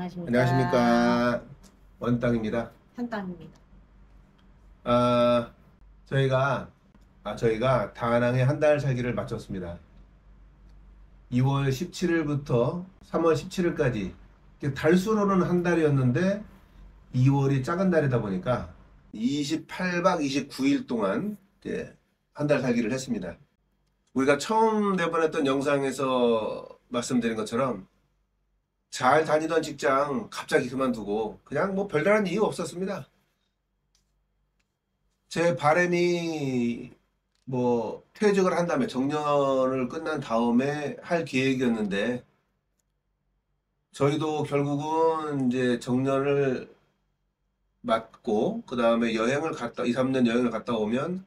안녕하십니까. 안녕하십니까. 원땅입니다. 한땅입니다. 아, 저희가, 저희가 다낭에 한 달 살기를 마쳤습니다. 2월 17일부터 3월 17일까지, 달수로는 한 달이었는데, 2월이 작은 달이다 보니까, 28박 29일 동안, 한 달 살기를 했습니다. 우리가 처음 내보냈던 영상에서 말씀드린 것처럼, 잘 다니던 직장 갑자기 그만두고, 그냥 뭐 별다른 이유 없었습니다. 제 바람이 뭐 퇴직을 한 다음에 정년을 끝난 다음에 할 계획이었는데 저희도 결국은 이제 정년을 맞고 그 다음에 여행을 갔다 2, 3년 여행을 갔다 오면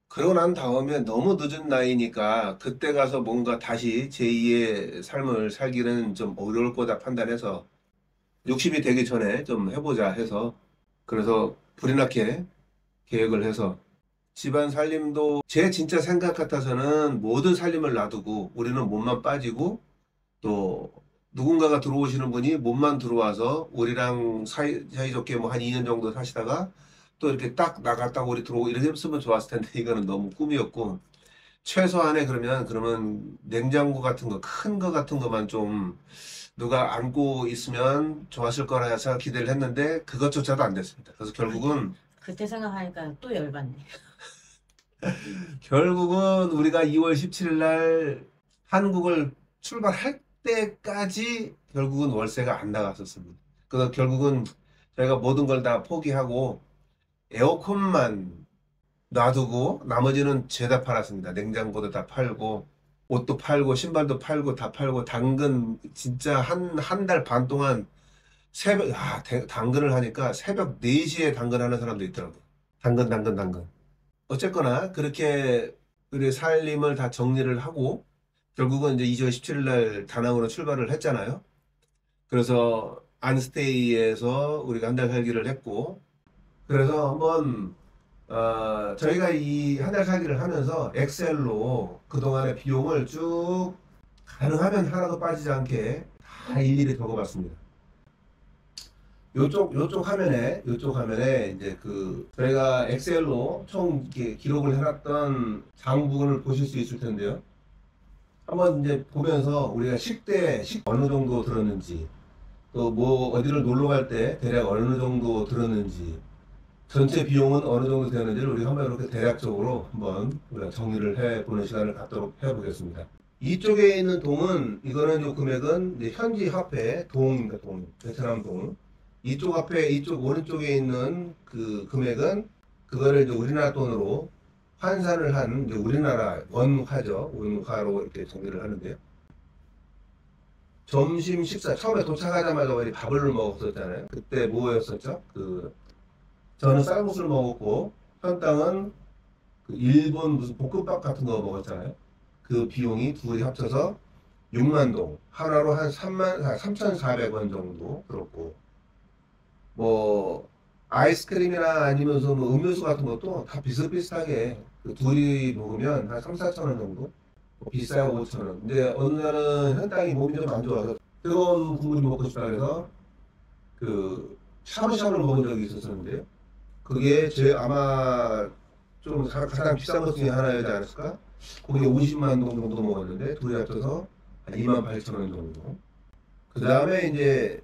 그러고 난 다음에 너무 늦은 나이니까 그때 가서 뭔가 다시 제2의 삶을 살기는 좀 어려울 거다 판단해서 60이 되기 전에 좀 해보자 해서 그래서 불이 나게 계획을 해서 집안 살림도 제 진짜 생각 같아서는 모든 살림을 놔두고 우리는 몸만 빠지고 또 누군가가 들어오시는 분이 몸만 들어와서 우리랑 사이좋게 뭐 한 2년 정도 사시다가 또 이렇게 딱 나갔다가 우리 들어오고 이렇게 했으면 좋았을 텐데 이거는 너무 꿈이었고 최소한의 그러면 냉장고 같은 거 큰 거 같은 거만 좀 누가 안고 있으면 좋았을 거라 해서 기대를 했는데 그것조차도 안 됐습니다. 그래서 결국은 그때 생각하니까 또 열받네. 우리가 2월 17일 날 한국을 출발할 때까지 결국은 월세가 안 나갔었습니다. 그래서 결국은 저희가 모든 걸 다 포기하고 에어컨만 놔두고 나머지는 죄다 팔았습니다. 냉장고도 다 팔고 옷도 팔고 신발도 팔고 다 팔고 당근 진짜 한 달 반 동안 당근을 하니까 새벽 4시에 당근하는 사람도 있더라고요. 당근. 어쨌거나 그렇게 우리 살림을 다 정리를 하고 결국은 이제 2월 17일 날 다낭으로 출발을 했잖아요. 그래서 안스테이에서 우리가 한 달 살기를 했고 그래서 한번 저희가 이 한 달 살기를 하면서 엑셀로 그동안의 비용을 쭉 가능하면 하나도 빠지지 않게 다 일일이 적어봤습니다. 요쪽 화면에 이제 저희가 엑셀로 총 이렇게 기록을 해놨던 장부분을 보실 수 있을 텐데요. 한번 이제 보면서 우리가 식 어느 정도 들었는지, 또 뭐 어디를 놀러 갈 때 대략 어느 정도 들었는지, 전체 비용은 어느 정도 되는지를 우리가 한번 이렇게 대략적으로 한번 우리가 정리를 해보는 시간을 갖도록 해보겠습니다. 이쪽에 있는 동은, 이거는 요 금액은 이제 현지 화폐 동입니다, 베트남 동. 이쪽 오른쪽에 있는 그 금액은 그거를 이제 우리나라 돈으로 환산을 한 이제 우리나라 원화죠. 원화로 이렇게 정리를 하는데요. 점심 식사 처음에 도착하자마자 우리 밥을 먹었었잖아요. 그때 뭐였었죠? 저는 쌀국수를 먹었고 현땅은 일본 무슨 볶음밥 같은 거 먹었잖아요. 그 비용이 둘이 합쳐서 6만 동 하나로 한 3,400원 정도 들었고 뭐 아이스크림이나 아니면서 뭐 음료수 같은 것도 다 비슷비슷하게 둘이 먹으면 한 3, 4천 원 정도 뭐 비싸야 5천 원. 근데 어느 날은 현땅이 몸이 좀 안 좋아서 뜨거운 국물이 먹고 싶다 그래서 샤브샤브를 먹은 적이 있었는데요. 그게 아마 좀 가장 비싼 것 중에 하나이지 않았을까? 거기에 50만 동 정도 먹었는데 둘이 합쳐서 한 2만 8천 원 정도. 그 다음에 이제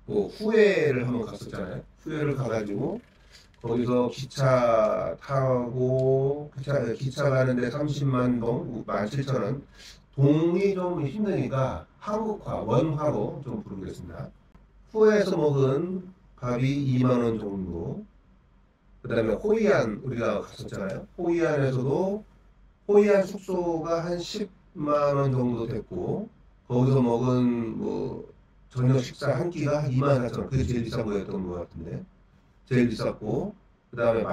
뭐 후회를 한번 갔었잖아요. 후회를 가가지고 거기서 기차 타고 기차 가는데 30만 동, 17,000원. 동이 좀 힘드니까 한국화, 원화로 좀 부르겠습니다. 후에서 먹은 밥이 2만 원 정도. 그 다음에 호이안 우리가 갔었잖아요. 호이안에서도 호이안 숙소가 한 10만 원 정도 됐고 거기서 먹은 뭐 저녁 식사 한 끼가 2만 4천 원. 그게 제일 비싼 거였던 것 같은데 제일 비쌌고 그 다음에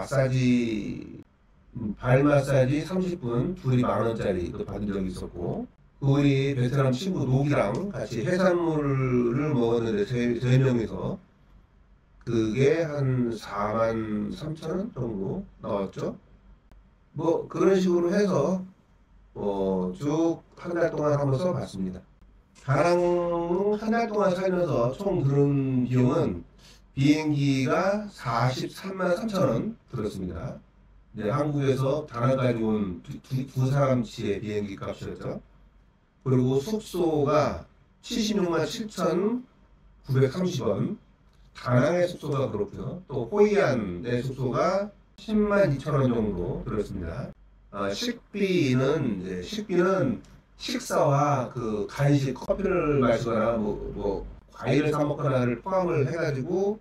발 마사지 30분 둘이 10,000원짜리 받은 적이 있었고 우리 베트남 친구 녹이랑 같이 해산물을 먹었는데 세 명이서 그게 한 4만 3천 원 정도 나왔죠. 뭐 그런 식으로 해서 쭉 한 달 동안 한번 써봤습니다. 다낭 한 달 동안 살면서 총 들은 비용은 비행기가 43만 3천 원 들었습니다. 네, 한국에서 다낭까지 온 두 사람치의 비행기 값이었죠. 그리고 숙소가 76만 7,930원. 다낭의 숙소가 그렇고요. 또 호이안의 숙소가 10만 2천 원 정도 들었습니다. 식비는 식사와 그 간식, 커피를 마시거나 뭐 과일을 사 먹거나를 포함을 해가지고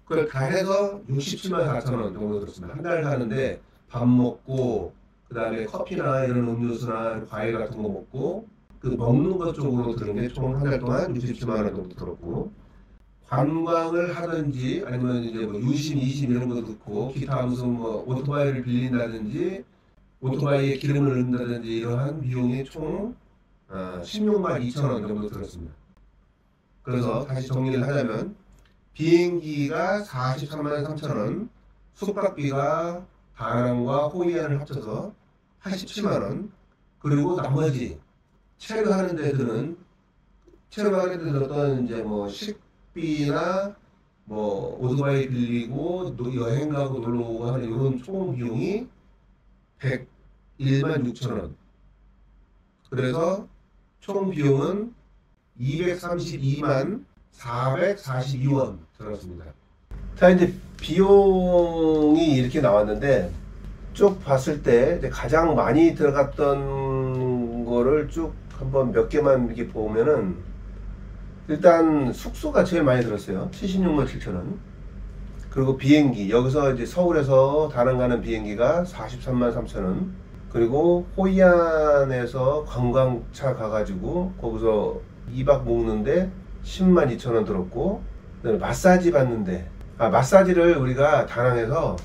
그걸 다 해서 67만 4천 원 정도 들었습니다. 한 달 사는데 밥 먹고 그 다음에 커피나 이런 음료수나 과일 같은 거 먹고 그 먹는 것 쪽으로 들은 게 총 한 달 동안 67만 원 정도 들었고, 관광을 하든지 아니면 이제 뭐 유심, 이심 이런 것도 듣고 기타 무슨 뭐 오토바이를 빌린다든지 오토바이에 기름을 넣는다든지 이러한 비용이 총 16만 2천 원 정도 들었습니다. 그래서 다시 정리를 하자면 비행기가 43만 3천 원, 숙박비가 다낭과 호이안을 합쳐서 87만 원, 그리고 나머지 체류하는 데 드는 어떤 이제 뭐 식비나 뭐 오토바이 빌리고 여행 가고 놀러 오고 하는 이런 총 비용이 101만 6천 원. 그래서 총 비용은 232만 442원 들었습니다. 자, 이제 비용이 이렇게 나왔는데 쭉 봤을 때 이제 가장 많이 들어갔던 거를 쭉 한번 몇 개만 이렇게 보면은, 일단 숙소가 제일 많이 들었어요. 76만 7천 원. 그리고 비행기, 여기서 이제 서울에서 다낭 가는 비행기가 43만 3천 원. 그리고 호이안에서 관광차 가가지고 거기서 2박 묵는데 10만 2천 원 들었고, 그다음에 마사지 받는데, 마사지를 우리가 다낭에서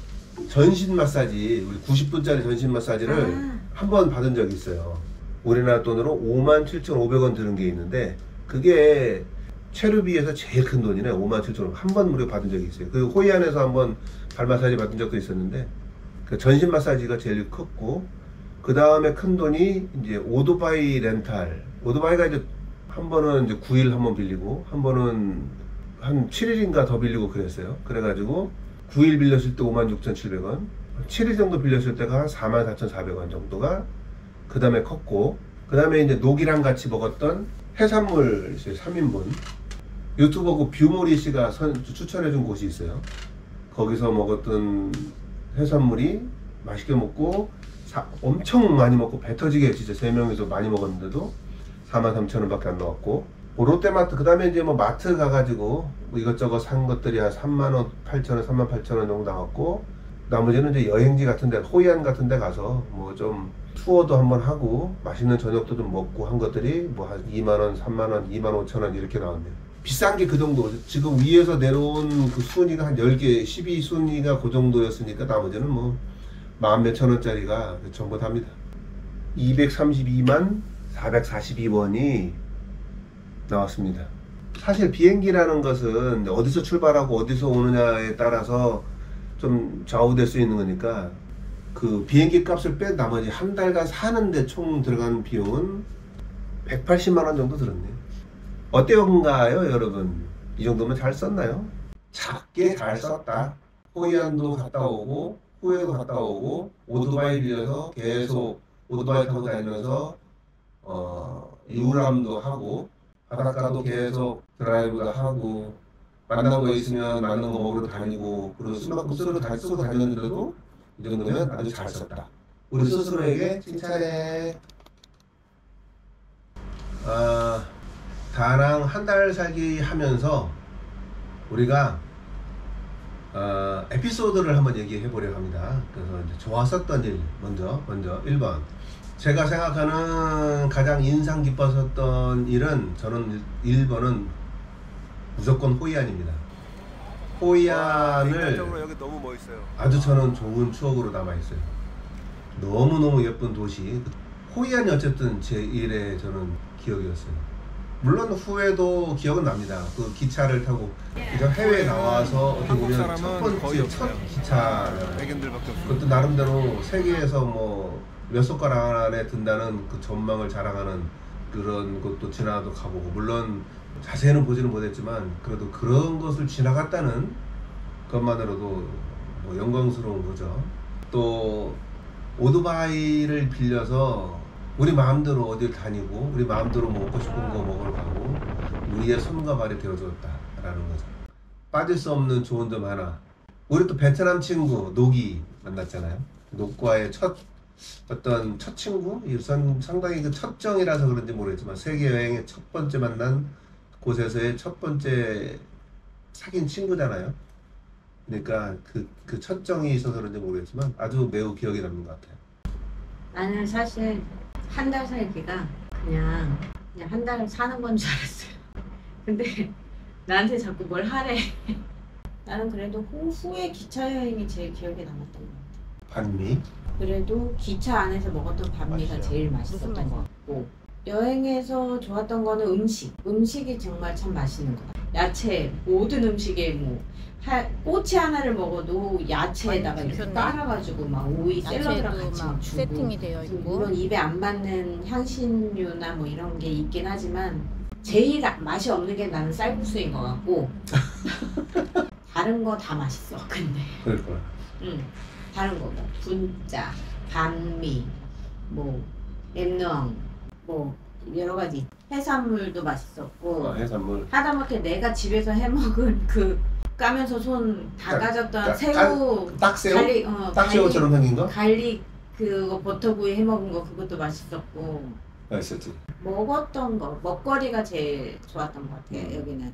전신 마사지, 우리 90분짜리 전신 마사지를 한 번 받은 적이 있어요. 우리나라 돈으로 57,500원 드는 게 있는데, 그게 체류비에서 제일 큰 돈이네. 57,500원 한 번 무료 받은 적이 있어요. 그 호이안에서 한번 발 마사지 받은 적도 있었는데, 그 전신 마사지가 제일 컸고, 그 다음에 큰 돈이 이제 오토바이 렌탈. 오토바이가 이제 한 번은 이제 9일 한 번 빌리고, 한 번은 한 7일인가 더 빌리고 그랬어요. 그래가지고 9일 빌렸을 때 56,700원, 7일 정도 빌렸을 때가 한 44,400원 정도가 그 다음에 컸고, 그 다음에 이제 녹이랑 같이 먹었던 해산물 3인분. 유튜버고 뷰모리 씨가 추천해준 곳이 있어요. 거기서 먹었던 해산물이 맛있게 먹고 엄청 많이 먹고 배 터지게 진짜 3명이서 많이 먹었는데도 43,000원 밖에 안 나왔고, 롯데마트, 그 다음에 이제 뭐 마트 가가지고 뭐 이것저것 산 것들이 한 3만 8천 원, 3만 8천 원 정도 나왔고, 나머지는 이제 여행지 같은 데, 호이안 같은 데 가서 뭐 좀 투어도 한번 하고 맛있는 저녁도 좀 먹고 한 것들이 뭐 한 2만 원, 3만 원, 2만 5천 원 이렇게 나왔네요. 비싼 게 그 정도. 지금 위에서 내려온 그 순위가 한 10개, 12순위가 그 정도였으니까 나머지는 뭐 만 몇천 원짜리가 전부 답니다. 232만 442원이 나왔습니다. 사실 비행기라는 것은 어디서 출발하고 어디서 오느냐에 따라서 좀 좌우될 수 있는 거니까, 그 비행기 값을 뺀 나머지 한 달간 사는데 총 들어간 비용은 180만 원 정도 들었네요. 어때요인가요, 여러분? 이 정도면 잘 썼나요? 작게 잘 썼다. 호이안도 갔다 오고, 후에도 갔다 오고, 오토바이 빌려서 계속 오토바이 타고 다니면서 유람도 하고, 바닷가도 계속 드라이브도 하고, 만난 거 있으면 만난 거 먹으러 다니고, 그리고 술만큼 쓰고 다녔는데도 이 정도면 아주 잘 썼다. 우리 스스로에게 칭찬해. 다낭 한 달 살기 하면서 우리가 에피소드를 한번 얘기해 보려고 합니다. 그래서 이제 좋았었던 일 먼저 1번, 제가 생각하는 가장 인상 깊었었던 일은, 저는 1번은 무조건 호이안입니다. 호이안을 여기 너무 멋있어요. 아주 저는 좋은 추억으로 남아있어요. 너무너무 예쁜 도시. 호이안이 어쨌든 제 1의 저는 기억이었어요. 물론 후에도 기억은 납니다. 그 기차를 타고 해외에 나와서 어떻게 한국 보면 사람은 거의 첫 없어요. 기차. 백인들밖에 없어요. 그것도 나름대로 세계에서 뭐 몇 손가락 안에 든다는 그 전망을 자랑하는 그런 것도 지나도 가보고, 물론 자세히는 보지는 못했지만 그래도 그런 것을 지나갔다는 것만으로도 뭐 영광스러운 거죠. 또 오토바이를 빌려서 우리 마음대로 어딜 다니고 우리 마음대로 먹고 싶은 거 먹으러 가고 우리의 손과 발이 되어줬다라는 거죠. 빠질 수 없는 좋은 점 하나, 우리 또 베트남 친구 녹이 만났잖아요. 녹과의 첫 친구? 상당히 그 첫 정이라서 그런지 모르겠지만 세계 여행의 첫 번째 만난 곳에서의 첫 번째 사귄 친구잖아요. 그러니까 그 첫 정이 있어서 그런지 모르겠지만 아주 매우 기억에 남는 것 같아요. 나는 사실 한 달 살기가 그냥 한 달 사는 건 줄 알았어요. 근데 나한테 자꾸 뭘 하래. 나는 그래도 후에 기차 여행이 제일 기억에 남았던 것 같아. 반미? 그래도 기차 안에서 먹었던 반미가 맛있어요. 제일 맛있었던 것 같고, 여행에서 좋았던 거는 음식이 정말 참 맛있는 것 같아요. 야채, 모든 음식에 뭐 꼬치 하나를 먹어도 야채에다가 많이 이렇게 주셨네. 깔아가지고 막 오이 샐러드랑 야채도 같이 막 막 주고, 세팅이 되어 있고. 물론 입에 안 맞는 향신료나 뭐 이런 게 있긴 하지만 제일 맛이 없는 게 나는 쌀국수인 것 같고 다른 거 다 맛있어. 근데 그럴 거야. 다른 거 뭐 분짜, 반미, 뭐 엠누엉, 뭐 여러 가지 해산물도 맛있었고, 해산물. 하다못해 내가 집에서 해먹은 그 까면서 손 다 까졌던 새우, 딱새우? 갈릭, 딱새우처럼 생긴 거? 갈릭 그거 버터구이 해먹은 거 그것도 맛있었고, 맛있었지. 먹었던 거 먹거리가 제일 좋았던 것 같아요. 여기는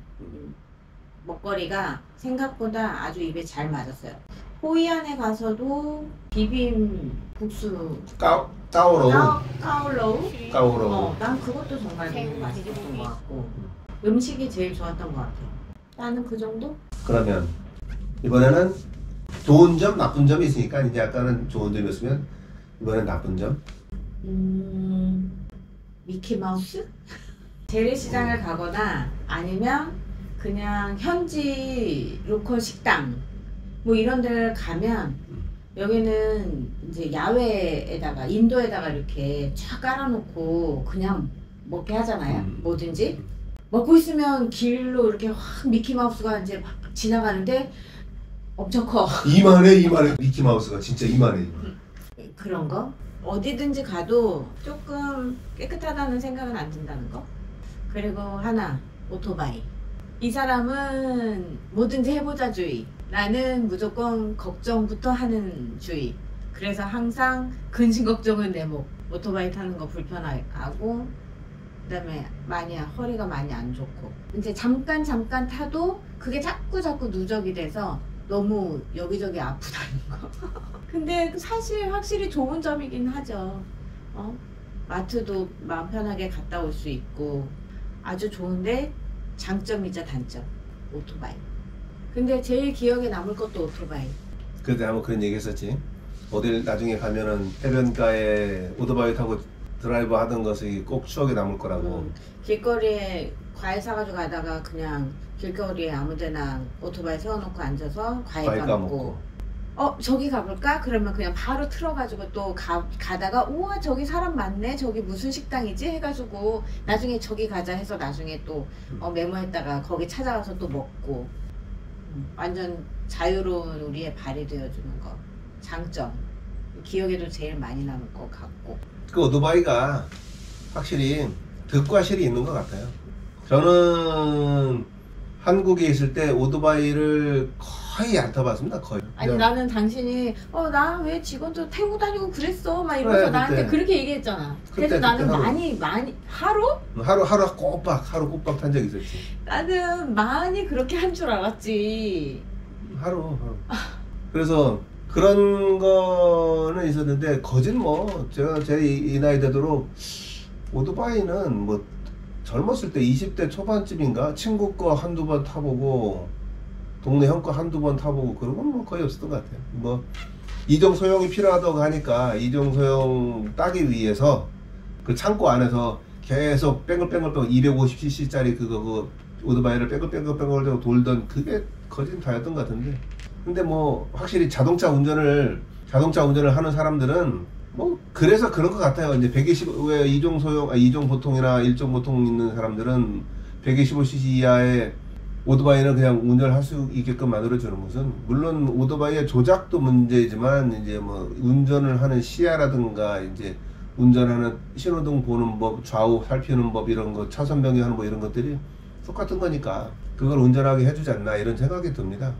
먹거리가 생각보다 아주 입에 잘 맞았어요. 호이안에 가서도 비빔 국수 까오로우. 까올로우? 까오로우. 난 그것도 정말 너무 맛있었던 것 같고, 음식이 제일 좋았던 것 같아요. 나는 그 정도? 그러면 이번에는 좋은 점, 나쁜 점이 있으니까 이제 아까는 좋은 점이었으면 이번엔 나쁜 점. 미키마우스? 재래시장을 가거나 아니면 그냥 현지 로컬 식당 뭐 이런 데를 가면, 여기는 이제 야외에다가 인도에다가 이렇게 쫙 깔아놓고 그냥 먹게 하잖아요. 뭐든지 먹고 있으면 길로 이렇게 확 미키마우스가 이제 막 지나가는데 엄청 커. 이만해. 미키마우스가 진짜 이만해. 그런 거 어디든지 가도 조금 깨끗하다는 생각은 안 든다는 거. 그리고 하나, 오토바이. 이 사람은 뭐든지 해보자 주의. 나는 무조건 걱정부터 하는 주의. 그래서 항상 근심 걱정은 내 목. 오토바이 타는 거 불편하고, 그다음에 허리가 많이 안 좋고, 이제 잠깐 타도 그게 자꾸 누적이 돼서 너무 여기저기 아프다는 거. 근데 사실 확실히 좋은 점이긴 하죠. 마트도 마음 편하게 갔다 올 수 있고 아주 좋은데, 장점이자 단점, 오토바이. 근데 제일 기억에 남을 것도 오토바이. 그때 한번 그런 얘기 했었지. 어딜 나중에 가면은 해변가에 오토바이 타고 드라이브 하던 것이 꼭 추억에 남을 거라고. 길거리에 과일 사가지고 가다가 그냥 길거리에 아무데나 오토바이 세워놓고 앉아서 과일 까먹고, 저기 가볼까? 그러면 그냥 바로 틀어가지고 또 가다가 우와 저기 사람 많네, 저기 무슨 식당이지? 해가지고 나중에 저기 가자 해서 나중에 또 메모했다가 거기 찾아가서 또 먹고, 완전 자유로운 우리의 발이 되어주는 거. 장점. 기억에도 제일 많이 남을 것 같고. 그 오토바이가 확실히 득과 실이 있는 것 같아요. 저는 한국에 있을 때 오토바이를 거의 안 타봤습니다. 거의. 아니 그냥 나는 당신이 나 왜 직원들 태우고 다니고 그랬어 막 이러면서 그래, 나한테 그때. 그렇게 얘기했잖아. 그래서 그때 나는 하루. 많이 하루? 하루 꼬박 탄 적이 있었지. 나는 많이 그렇게 한 줄 알았지. 하루. 그래서 그런 거는 있었는데, 거진 뭐 제가 제 이 나이 되도록 오토바이는 뭐 젊었을 때 20대 초반쯤인가 친구 거 한두 번 타보고 동네 형 거 한두 번 타보고 그런 건 뭐 거의 없었던 것 같아요. 뭐 이종 소형이 필요하다고 하니까 이종 소형 따기 위해서 그 창고 안에서 계속 뺑글뺑글 250cc짜리 그거 오토바이를 뺑글뺑글 돌던 그게 거진 다였던 것 같은데, 근데 뭐 확실히 자동차 운전을 하는 사람들은 뭐 그래서 그런 것 같아요. 이제 125왜 이종 소형, 이종 보통이나 일종 보통 있는 사람들은 125cc 이하의 오토바이는 그냥 운전할 수 있게끔 만들어 주는 것은 물론 오토바이의 조작도 문제지만 이제 뭐 운전을 하는 시야라든가 이제 운전하는 신호등 보는 법, 좌우 살피는 법 이런 거 차선 변경하는 뭐 이런 것들이 똑같은 거니까 그걸 운전하게 해주지 않나 이런 생각이 듭니다.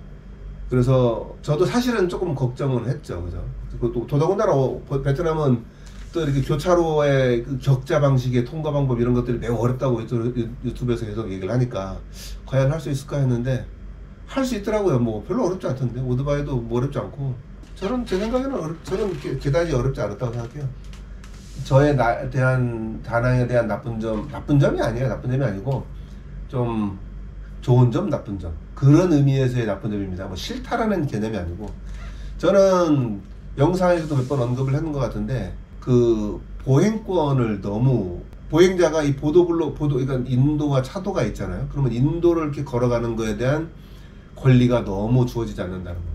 그래서 저도 사실은 조금 걱정은 했죠, 그죠? 그것도 더더군다나 베트남은 또 이렇게 교차로의 그 격자 방식의 통과 방법 이런 것들이 매우 어렵다고 유튜브에서 계속 얘기를 하니까 과연 할 수 있을까 했는데 할 수 있더라고요. 뭐 별로 어렵지 않던데 오토바이도 뭐 어렵지 않고 저는 제 생각에는 저는 그다지 어렵지 않았다고 생각해요. 저에 대한 다낭에 대한 나쁜 점이 아니에요. 나쁜 점이 아니고 좀 좋은 점, 나쁜 점 그런 의미에서의 나쁜 점입니다. 뭐 싫다라는 개념이 아니고 저는 영상에서도 몇 번 언급을 했는 것 같은데 그 보행권을 너무 보행자가 이 그러니까 인도와 차도가 있잖아요. 그러면 인도를 이렇게 걸어가는 거에 대한 권리가 너무 주어지지 않는다는 거.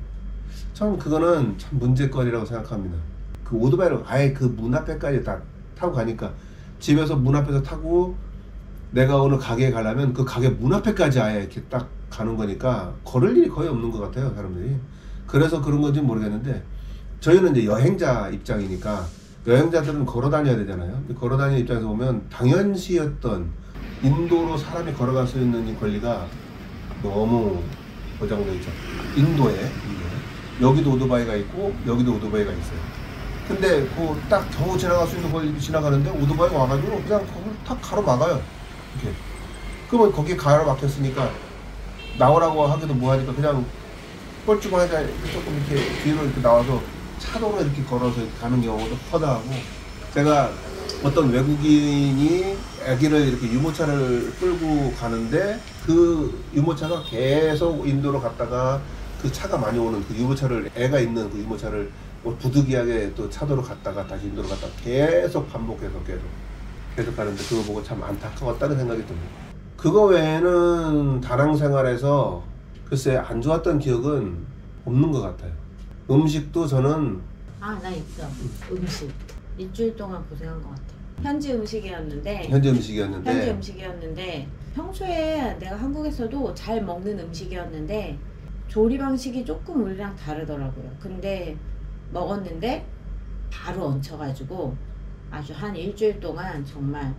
저는 그거는 참 문제거리라고 생각합니다. 그 오토바이를 아예 그 문 앞에까지 다 타고 가니까 집에서 문 앞에서 타고 내가 어느 가게에 가려면 그 가게 문 앞에까지 아예 이렇게 딱 가는 거니까 걸을 일이 거의 없는 것 같아요, 사람들이. 그래서 그런 건지 모르겠는데 저희는 이제 여행자 입장이니까 여행자들은 걸어 다녀야 되잖아요. 걸어 다니는 입장에서 보면 당연시였던 인도로 사람이 걸어갈 수 있는 이 권리가 너무 보장되어 있죠. 인도에 여기도 오토바이가 있고 여기도 오토바이가 있어요. 근데 그 딱 겨우 지나갈 수 있는 거리 지나가는데 오토바이가 와가지고 그냥 거기를 탁 가로막아요. 이렇게. 그러면 거기에 가로막혔으니까 나오라고 하기도 뭐하니까 그냥 뻘쭘하자 조금 이렇게 뒤로 이렇게 나와서 차도로 이렇게 걸어서 가는 경우도 허다하고 제가 어떤 외국인이 아기를 이렇게 유모차를 끌고 가는데 그 유모차가 계속 인도로 갔다가 그 차가 많이 오는 그 유모차를 애가 있는 그 유모차를 부득이하게 또 차도로 갔다가 다시 인도로 갔다가 계속 반복해서 계속 가는데 그거 보고 참 안타까웠다는 생각이 듭니다. 그거 외에는 다낭 생활에서 글쎄 안 좋았던 기억은 없는 것 같아요. 음식도 저는 나 있어. 음식 일주일 동안 고생한 것 같아. 현지 음식이었는데 현지 음식이었는데 평소에 내가 한국에서도 잘 먹는 음식이었는데 조리 방식이 조금 우리랑 다르더라고요. 근데 먹었는데 바로 얹혀가지고 아주 한 일주일 동안 정말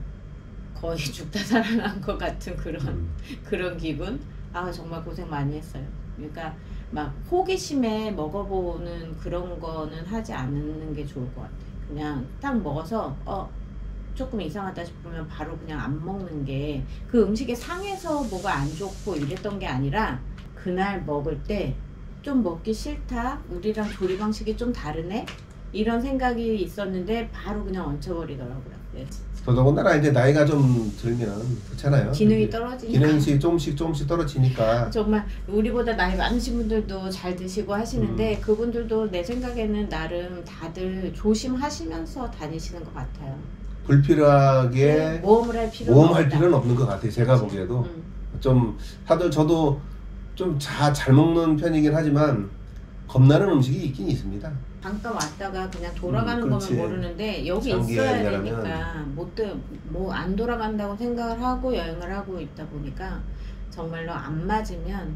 거의 죽다 살아난 것 같은 그런 기분. 정말 고생 많이 했어요. 그러니까 막 호기심에 먹어보는 그런 거는 하지 않는 게 좋을 것 같아요. 그냥 딱 먹어서 조금 이상하다 싶으면 바로 그냥 안 먹는 게 그 음식에 상해서 뭐가 안 좋고 이랬던 게 아니라 그날 먹을 때 좀 먹기 싫다, 우리랑 조리 방식이 좀 다르네 이런 생각이 있었는데 바로 그냥 얹혀버리더라고요. 네. 더더군다나 이제 나이가 좀 들면 그렇잖아요. 기능이 떨어지니까. 기능이 조금씩 떨어지니까. 정말 우리보다 나이 많으신 분들도 잘 드시고 하시는데 그분들도 내 생각에는 나름 다들 조심하시면서 다니시는 것 같아요. 불필요하게 모험을 할 필요는 없는 것 같아요. 제가 보기에도 좀 다들 저도 좀 잘 먹는 편이긴 하지만 겁나는 음식이 있긴 있습니다. 잠깐 왔다가 그냥 돌아가는 거면 모르는데 여기 있어야 되니까 뭐 안 돌아간다고 생각을 하고 여행을 하고 있다 보니까 정말로 안 맞으면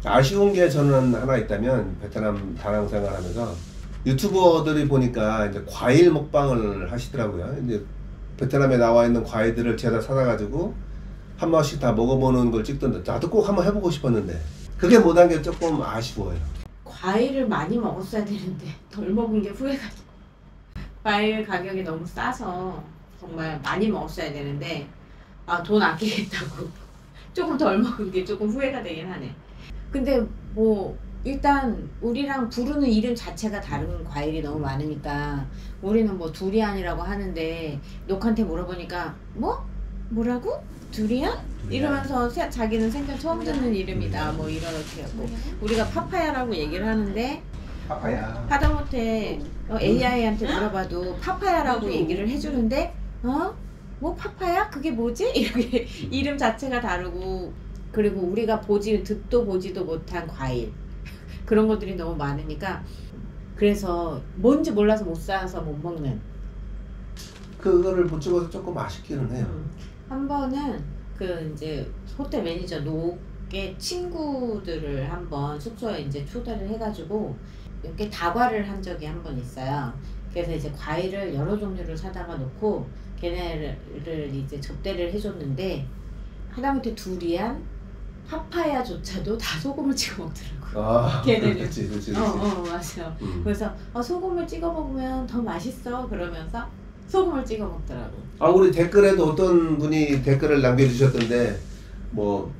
아쉬운 게 저는 하나 있다면 베트남 다낭 생활하면서 유튜버들이 보니까 이제 과일 먹방을 하시더라고요. 이제 베트남에 나와 있는 과일들을 제가 사다가지고 한 번씩 다 먹어보는 걸 찍던데 나도 꼭 한번 해보고 싶었는데 그게 못한 게 조금 아쉬워요. 과일을 많이 먹었어야 되는데 덜 먹은 게 후회가 돼. 과일 가격이 너무 싸서 정말 많이 먹었어야 되는데 돈 아끼겠다고 조금 덜 먹은 게 조금 후회가 되긴 하네. 근데 뭐 일단 우리랑 부르는 이름 자체가 다른 과일이 너무 많으니까 우리는 뭐 두리안이라고 하는데 녹한테 물어보니까 뭐라고? 두리안? 이러면서 자기는 생전 처음 듣는 이름이다 뭐 이렇게 하고 우리가 파파야라고 얘기를 하는데 파파야 하다못해 AI한테 물어봐도 파파야라고 얘기를 해주는데 뭐 파파야? 그게 뭐지? 이렇게 이름 자체가 다르고 그리고 우리가 듣도 보지도 못한 과일 그런 것들이 너무 많으니까 그래서 뭔지 몰라서 못 사서 못 먹는. 그거를 못 찍어서 조금 아쉽기는 해요. 한 번은 그 이제 호텔 매니저 녹의 친구들을 한번 숙소에 이제 초대를 해가지고 이렇게 다과를 한 적이 한 번 있어요. 그래서 이제 과일을 여러 종류를 사다가 놓고 걔네를 이제 접대를 해줬는데 하다못해 두리안, 파파야조차도 다 소금을 찍어 먹더라고. 아, 걔네는. 그렇지. 맞아. 그래서 소금을 찍어 먹으면 더 맛있어 그러면서 소금을 찍어 먹더라고. 아, 우리 댓글에도 어떤 분이 댓글을 남겨주셨던데 뭐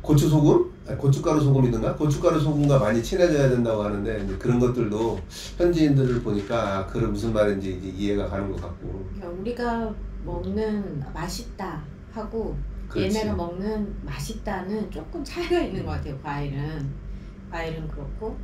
고추 소금? 아니, 고춧가루 소금이든가 고춧가루 소금과 많이 친해져야 된다고 하는데 이제 그런 것들도 현지인들을 보니까 그런 무슨 말인지 이제 이해가 가는 것 같고. 그러니까 우리가 먹는 맛있다 하고 그렇지. 얘네가 먹는 맛있다는 조금 차이가 있는 것 같아요. 과일은 그렇고.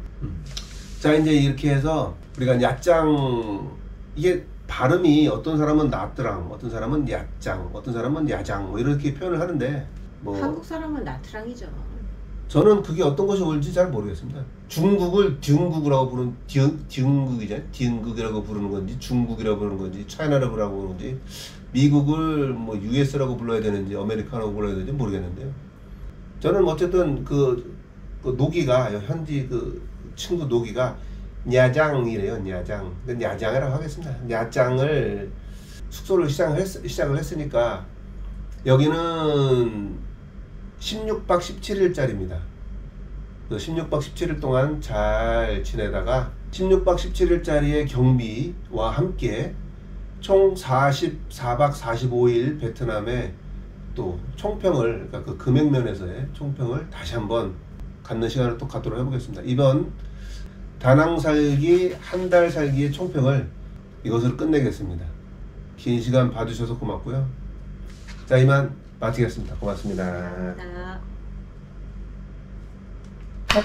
자, 이제 이렇게 해서 우리가 야짱, 이게 발음이 어떤 사람은 나트랑, 어떤 사람은 야짱, 어떤 사람은 야장 뭐 이렇게 표현을 하는데 뭐 한국 사람은 나트랑이죠. 저는 그게 어떤 것이 옳지 잘 모르겠습니다. 중국을 듀응국이라고 부르는 듀응국이잖아요. 듀응국이라고 부르는 건지 중국이라고 부르는 건지 차이나라고 부르는 건지 미국을 뭐 US라고 불러야 되는지 아메리카노라고 불러야 되는지 모르겠는데요. 저는 어쨌든 그 노기가 현지 그 친구 노기가 야장이래요. 야장. 야장이라고 하겠습니다. 야장을 숙소를 시작을 했으니까 여기는 16박 17일짜리입니다. 16박 17일 동안 잘 지내다가 16박 17일짜리의 경비와 함께 총 44박 45일 베트남에 또 총평을, 그러니까 그 금액면에서의 총평을 다시 한번 갖는 시간을 또 갖도록 해보겠습니다. 이번 다낭 살기 한 달 살기의 총평을 이것으로 끝내겠습니다. 긴 시간 봐주셔서 고맙고요. 자, 이만 마치겠습니다. 고맙습니다. 나 컷.